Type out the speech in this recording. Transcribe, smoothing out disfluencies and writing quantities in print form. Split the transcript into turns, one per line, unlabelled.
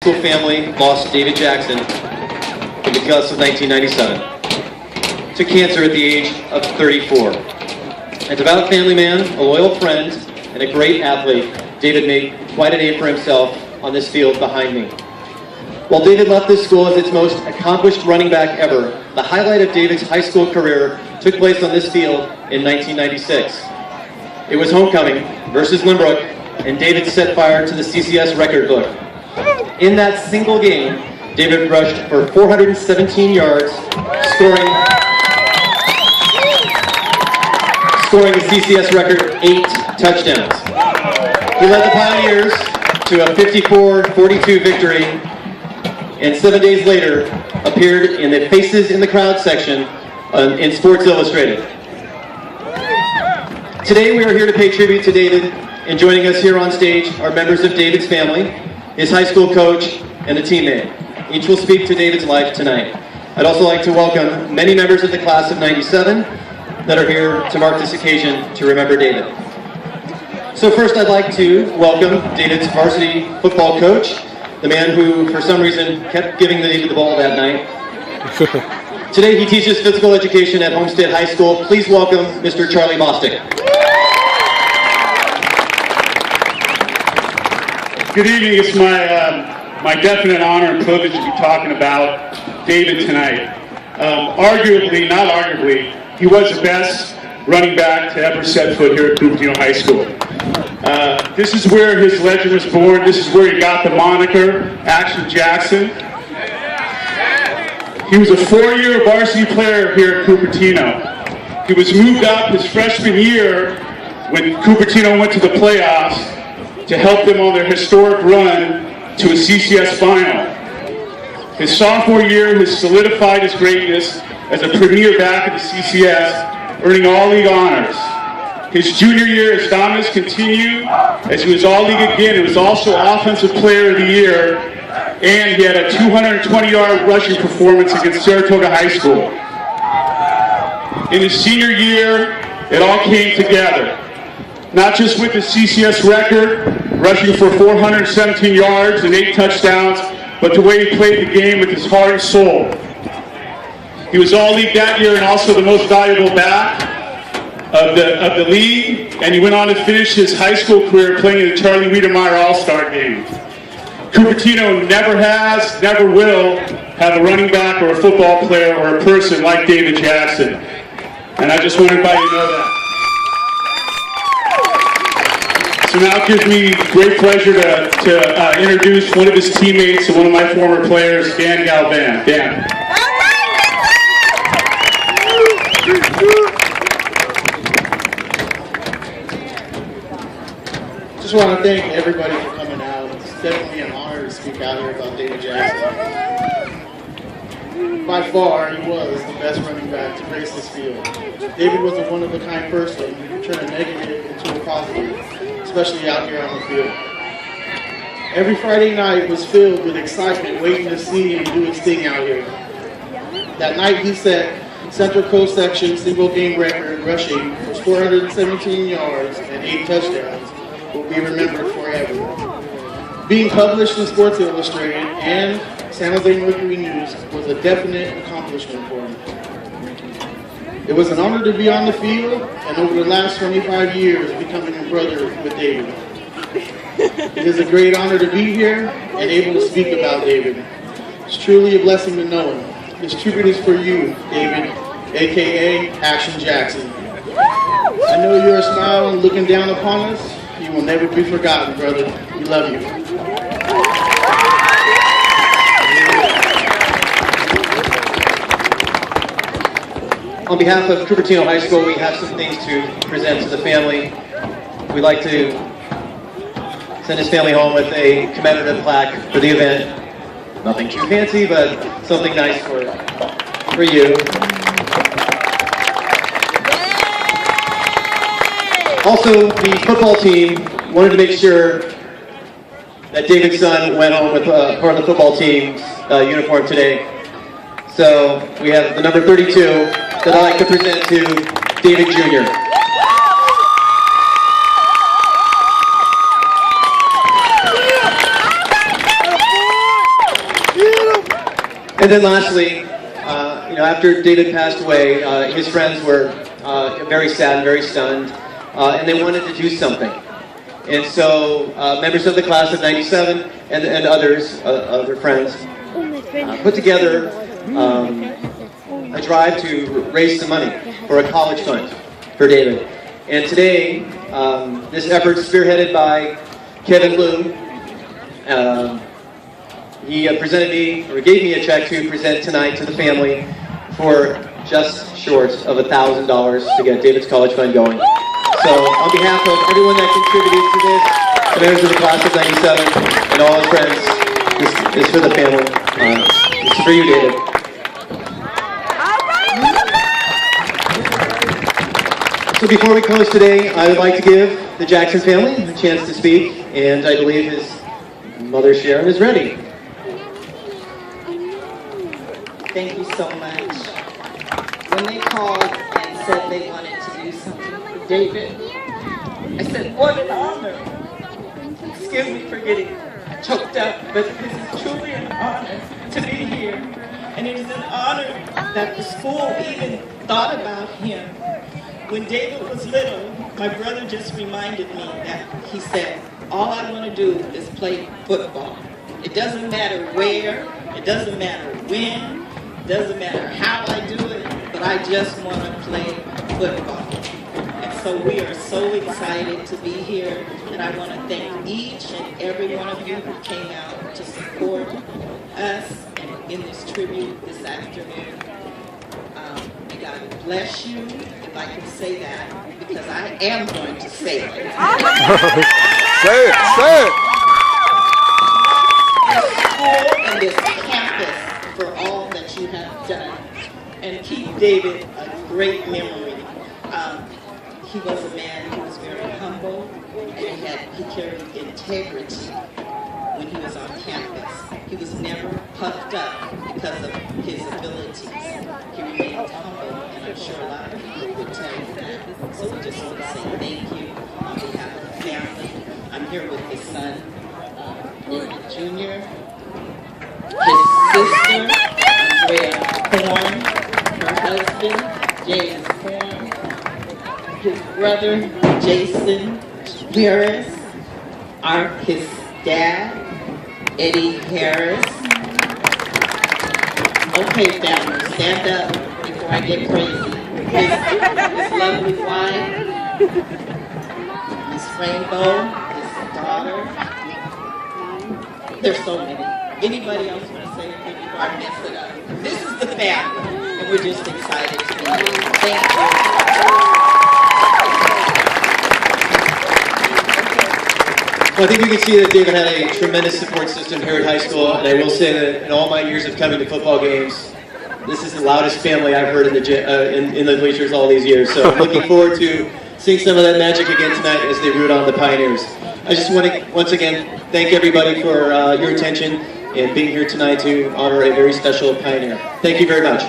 School family lost David Jackson in the Gus of 1997 to cancer at the age of 34. A devout family man, a loyal friend, and a great athlete, David made quite a name for himself on this field behind me. While David left this school as its most accomplished running back ever, the highlight of David's high school career took place on this field in 1996. It was homecoming versus Lynbrook, and David set fire to the CCS record book. In that single game, David rushed for 417 yards, scoring the CCS record 8 touchdowns. He led the Pioneers to a 54-42 victory, and 7 days later appeared in the Faces in the Crowd section in Sports Illustrated. Today we are here to pay tribute to David, and joining us here on stage are members of David's family, his high school coach, and a teammate. Each will speak to David's life tonight. I'd also like to welcome many members of the class of 97 that are here to mark this occasion to remember David. So first I'd like to welcome David's varsity football coach, the man who for some reason kept giving David the ball that night. Today he teaches physical education at Homestead High School. Please welcome Mr. Charlie Bostic.
Good evening. It's my definite honor and privilege to be talking about David tonight. Arguably, not arguably, he was the best running back to ever set foot here at Cupertino High School. This is where his legend was born. This is where he got the moniker Action Jackson. He was a 4-year varsity player here at Cupertino. He was moved up his freshman year when Cupertino went to the playoffs to help them on their historic run to a CCS final. His sophomore year has solidified his greatness as a premier back of the CCS, earning all-league honors. His junior year, his dominance continued as he was all-league again. He was also Offensive Player of the Year, and he had a 220-yard rushing performance against Saratoga High School. In his senior year, it all came together. Not just with the CCS record, rushing for 417 yards and 8 touchdowns, but the way he played the game with his heart and soul. He was all-league that year and also the most valuable back of the league, and he went on to finish his high school career playing in the Charlie Wiedemeyer All-Star Game. Cupertino never has, never will have a running back or a football player or a person like David Jackson. And I just want everybody to know that. So now it gives me great pleasure to introduce one of his teammates and one of my former players, Dan Galvan. Dan.
Just want to thank everybody for coming out. It's definitely an honor to speak out here about David Jackson. By far, he was the best running back to grace this field. David was a one-of-a-kind person who could turn a negative into a positive, especially out here on the field. Every Friday night was filled with excitement, waiting to see him do his thing out here. That night he set Central Coast Section single game record rushing for 417 yards and 8 touchdowns will be remembered forever. Being published in Sports Illustrated and San Jose Mercury News was a definite accomplishment for him. It was an honor to be on the field and over the last 25 years becoming a brother with David. It is a great honor to be here and able to speak about David. It's truly a blessing to know him. This tribute is for you, David, aka Action Jackson. I know you're smiling, looking down upon us. You will never be forgotten, brother. We love you.
On behalf of Cupertino High School, we have some things to present to the family. We'd like to send his family home with a commemorative plaque for the event. Nothing too fancy, but something nice for you. Also, the football team wanted to make sure that David's son went home with part of the football team's uniform today. So we have the number 32 that I'd like to present to David Jr. And then lastly, after David passed away, his friends were very sad and very stunned, and they wanted to do something. And so members of the class of '97 and others, other friends, put together a drive to raise some money for a college fund for David. And today, this effort is spearheaded by Kevin Bloom. He presented me, or gave me a check to present tonight to the family for just short of $1,000 to get David's college fund going. So on behalf of everyone that contributed to this, the members of the class of '97 and all his friends, this is for the family. This is for you, David. So before we close today, I would like to give the Jackson family a chance to speak, and I believe his mother Sharon is ready.
Thank you so much. When they called and said they wanted to do something for David, I said, what an honor. Excuse me for getting choked up, but this is truly an honor to be here. And it is an honor that the school even thought about him. When David was little, my brother just reminded me that he said, all I want to do is play football. It doesn't matter where, it doesn't matter when, it doesn't matter how I do it, but I just want to play football. And so we are so excited to be here, and I want to thank each and every one of you who came out to support us in this tribute this afternoon. May God bless you, if I can say that, because I am going to say it.
Say it, say it.
This school and this campus for all that you have done. And keep David a great memory. He was a man who was very humble, and he carried integrity when he was on campus. He was never puffed up because of his abilities. He remained humble, and I'm sure a lot of people would tell you that. So we just want to say thank you on behalf of the family. I'm here with his son, David Jr., his sister, Andrea Horn, her husband, James Horn, his brother, Jason Harris, his dad, Eddie Harris. Okay, family, stand up before I get crazy. His lovely wife, Miss Rainbow, his daughter. There's so many. Anybody else want to say anything before I mess it up? This is the family, and we're just excited to be here. Thank you.
Well, I think we can see that David had a tremendous support system here at high school, and I will say that in all my years of coming to football games, this is the loudest family I've heard in the bleachers all these years. So I'm looking forward to seeing some of that magic again tonight as they root on the Pioneers. I just want to once again thank everybody for your attention and being here tonight to honor a very special Pioneer. Thank you very much.